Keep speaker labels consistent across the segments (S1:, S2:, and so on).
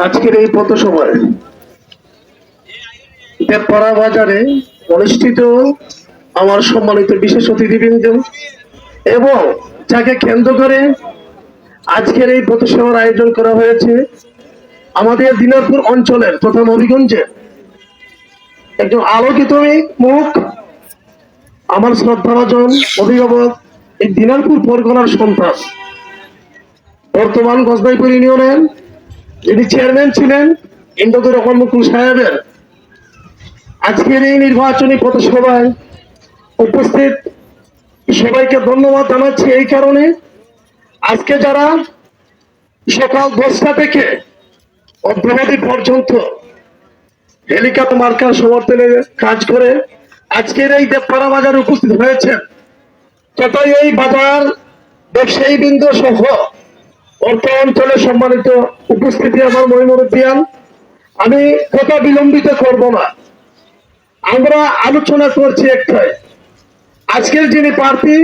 S1: আজকের এই পথসভায় দেবপাড়া বাজারে অনুষ্ঠিত আমার সম্মানিত বিশেষ অতিথিবৃন্দ এবং যাকে কেন্দ্র করে আজকের এই পথসভার আয়োজন করা হয়েছে আমাদের দিনাজপুর অঞ্চলের তথা নবীগঞ্জে একজন আলোকিত মুখ, আমার শ্রদ্ধাভাজন অভিভাবক, এই দিনাজপুর পরগনার সন্তান, বর্তমান গজদাইপুর ইউনিয়নের যিনি চেয়ারম্যান ছিলেন ইন্দ্রদুর রহমান মুকুল সাহেবের আজকের এই নির্বাচনী পথসভায় উপস্থিত সবাইকে ধন্যবাদ জানাচ্ছি। এই কারণে আজকে যারা সকাল 10টা থেকে অদ্যাবধি পর্যন্ত হেলিকপ্টার মার্কার সমর্থনে কাজ করে আজকের এই দেবপাড়া বাজারে উপস্থিত হয়েছেন, তথা এই বাজার ব্যবসায়ী বৃন্দ সহ অর্থ অঞ্চলে সম্মানিত উপস্থিতি আমার মহিমুদ্দিয়ান, আমি কথা বিলম্বিত করব না। আমরা আলোচনা করছি একটাই, আজকের যিনি প্রার্থী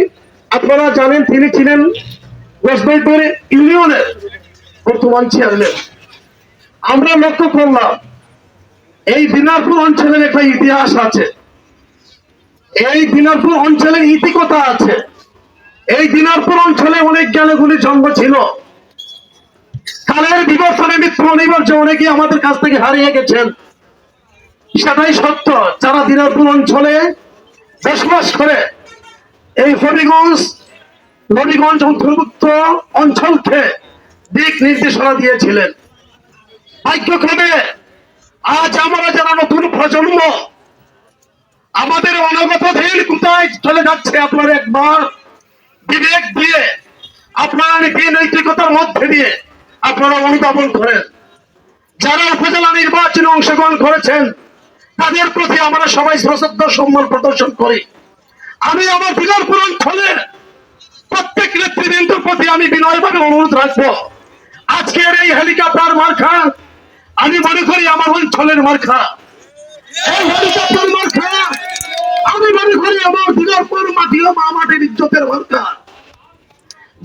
S1: আপনারা জানেন তিনি ছিলেন গজদাইপুর ইউনিয়নের বর্তমান চেয়ারম্যান। আমরা লক্ষ্য করলাম এই দিনাজপুর অঞ্চলের একটা ইতিহাস আছে, এই দিনাজপুর অঞ্চলের ইতিকথা আছে। এই দিনাজপুর অঞ্চলে অনেক জ্ঞানীগুলি জন্ম ছিল, কালের বিবর্তনে মৃত্যু অনিবার্য, অনেকে আমাদের কাছ থেকে হারিয়ে গেছেন, সেটাই সত্য। যারা দিনাজপুর অঞ্চলে বসবাস করে এই হবিগঞ্জ অন্তর্ভুক্ত অঞ্চলকে দিক নির্দেশনা দিয়েছিলেন। ভাগ্যক্রমে আজ আমরা যারা নতুন প্রজন্ম, আমাদের অনাগত দিন কোথায় চলে যাচ্ছে আপনারা একবার বিবেক দিয়ে, আপনারা নীতি নৈতিকতার মধ্যে দিয়ে আপনারা অনুধাবন করেন। যারা উপজেলা নির্বাচনে অংশগ্রহণ করেছেন তাদের প্রতি আমরা সবাই শ্রদ্ধা সম্মান প্রদর্শন করি। আমি আমার দিনাজপুর অঞ্চলের প্রত্যেক নেতৃবৃন্দের প্রতি আমি বিনয়ভাবে অনুরোধ রাখবো, আজকের এই হেলিকপ্টার মার্কা আমি মনে করি আমার অঞ্চলের মার্কা। এই হেলিকপ্টার মার্কা আমি মনে করি আমার দিনাজপুর মাটি ও মা মাটির ইজ্জতের মার্কা।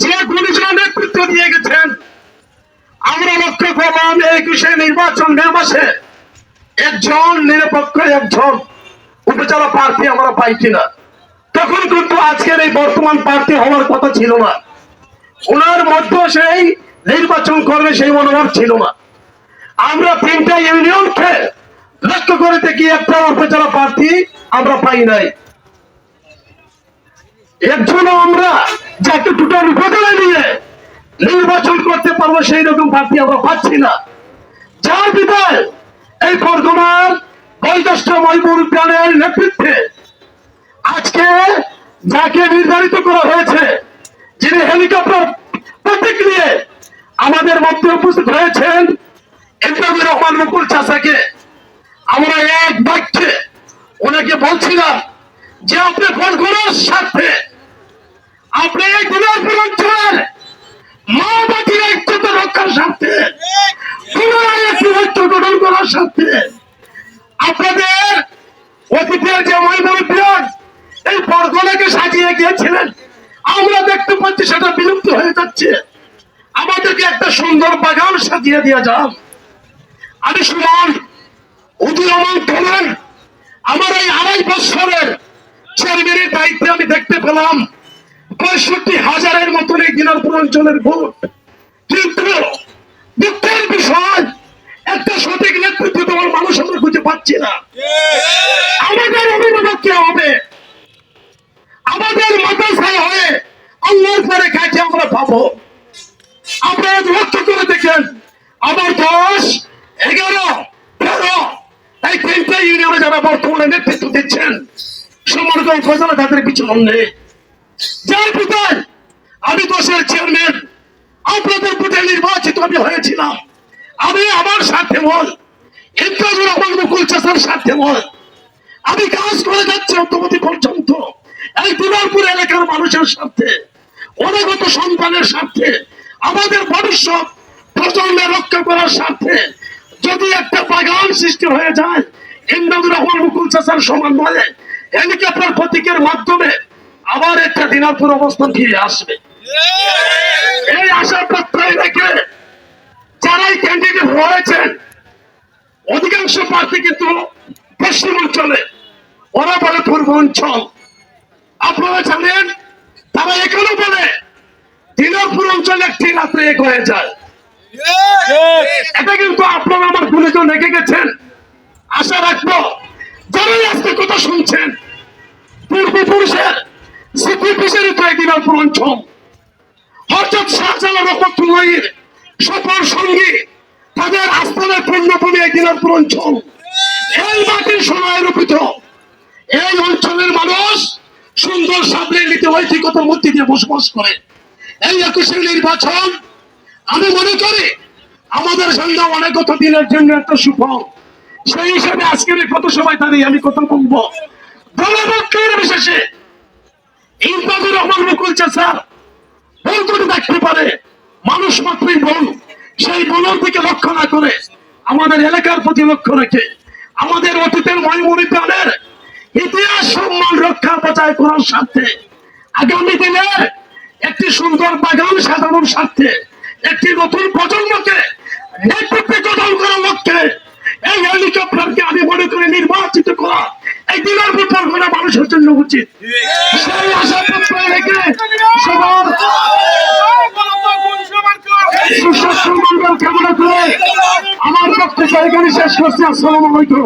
S1: যে গুণীজন নেতৃত্ব দিয়ে গেছেন, আমরা লক্ষ্য করলাম 21শে নির্বাচন মে মাসে একজন নিরপেক্ষ একজন উপজেলা প্রার্থী আমরা পাই কিনা। তখন কিন্তু আজকের এই বর্তমান প্রার্থী হওয়ার কথা ছিল না, ওনার মধ্যে সেই নির্বাচন করবে সেই মনোভাব ছিল না। আমরা 3টা ইউনিয়নকে লক্ষ্য করে দেখি একটা উপজেলা প্রার্থী আমরা পাই নাই, একজন আমরা যাকে টোটাল উপজেলা নিয়ে নির্বাচন করতে পারবো সেই রকম প্রার্থী আমরা পাচ্ছি না। যার বিদায় এই পরগনার বয়োজ্যেষ্ঠ মহিমুদ্দিয়ানের নেতৃত্বে আজকে যাকে নির্ধারিত করা হয়েছে, যিনি হেলিকপ্টার প্রতীক নিয়ে আমাদের মধ্যে উপস্থিত হয়েছেন ইন্দ্রদুর রহমান মুকুল চাচাকে আমরা এক বাক্যে ওনাকে বলছিলাম যে আপনি পরগনার স্বার্থে, আপনি এই দিনাজপুর অঞ্চলের মা মাটির ঐক্যত রক্ষার স্বার্থে, পুনরায় একটি ঐক্য গঠন করার স্বার্থে আপনাদের অতীতের যে মহিমুদ্দিয়ান এই পরগনাকে সাজিয়ে গিয়েছিলেন, আমরা দেখতে পাচ্ছি সেটা বিলুপ্ত হয়ে যাচ্ছে। আমাদেরকে একটা সুন্দর বাগান সাজিয়ে দিয়ে যান। আমি সুমন উদীয়মান তরুণ, আমার এই 2.5 বছরের চেয়ারম্যানের দায়িত্বে আমি দেখতে পেলাম 65,000-এর মতন এই দিনাজপুর অঞ্চলের ভোট, কিন্তু দুঃখের বিষয় একটা সঠিক নেতৃত্ব দেওয়ার মানুষ আমরা খুঁজে পাচ্ছি না। আমাদের অভিভাবক কে হবে? আমাদের মাদ্রাসায় হয়ে আল্লাহর পরে কাছে আমরা পাবো। আপনারা লক্ষ্য করে দেখেন, আমার 10, 11, 13 এই 3টা ইউনিয়নে যারা বর্তমানে নেতৃত্ব দিচ্ছেন সম্মানিত উপজেলা তাদের পিছনে নেই। যার পিতায় আমি 10-এর চেয়ারম্যান, আপনাদের পিঠে নির্বাচিত আমি হয়েছিলাম। আমি আমার স্বার্থে নয়, ইন্দ্রদুর রহমান মুকুল চাচার স্বার্থে নয়, আমি কাজ করে যাচ্ছি অদ্যাবধি পর্যন্ত এই দিনাজপুর এলাকার মানুষের স্বার্থে, অনাগত সন্তানের স্বার্থে, আমাদের ভবিষ্যৎ প্রজন্মের রক্ষা করার স্বার্থে। যদি একটা বাগান সৃষ্টি হয়ে যায় ইন্দ্রদুর রহমান মুকুল চাচার সমন্বয়ে হেলিকপ্টার প্রতীকের মাধ্যমে আবার একটা দিনাজপুর অবস্থান ফিরে আসবে, এই আশা প্রত্যয় রেখে যারাই ক্যান্ডিডেট হয়েছেন অধিকাংশ প্রার্থী কিন্তু পশ্চিম অঞ্চলে, ওরা বলে পূর্ব অঞ্চল। আপনারা জানেন তারা এখানে বলে দিনাজপুর অঞ্চল একটি রাত্রে এক হয়ে যায়। এটা কিন্তু আপনারা আমার গুলিতে লেগে গেছেন। আশা রাখবো যারাই আজকে কথা শুনছেন, পূর্বপুরুষের স্মৃতি বিজড়িত এই দিনাজপুর অঞ্চল, হযরত শাহজালাল রহমতুল্লাহির সফর সঙ্গী, তাদের আস্থানের পূর্ণভূমি এই দিনাজপুর অঞ্চল। এই মাটির সোনায় রূপিত এই অঞ্চলের মানুষ সুন্দর সামনে ঐতিকতার মধ্যে দিয়ে বসবাস করে। এই 21 নির্বাচন আমি মনে করি আমাদের সঙ্গে অনেকত দিনের জন্য একটা সুফল। সেই হিসাবে আজকের এই পথসভায় দাঁড়িয়ে আমি কথা বলবো দলপক্ষের বিশেষে। ইমদাদুর রহমান মুকুল চাচা ভুল করে দেখতে পারে, মানুষ মাত্রই ভুল। সেই ভুলের দিকে লক্ষ্য না করে আমাদের এলাকার প্রতি লক্ষ্য রেখে আমাদের অতীতের ময়মরিদানের ইতিহাস সম্মান রক্ষা বজায় করার স্বার্থে, আগামী দিনের একটি সুন্দর বাগান সাজানোর স্বার্থে, একটি নতুন প্রজন্মকে নেতৃত্বে গঠন করার লক্ষ্যে এই হেলিকপ্টারকে আমি মনে করি নির্বাচিত করা এই দিনাজপুর পরগনা মানুষের জন্য উচিত। সেই আশা প্রত্যয় রেখে সবার সুস্বাস্থ্য মঙ্গল কামনা করে আমার বক্তব্য এখানে শেষ করছি। আসসালামু আলাইকুম।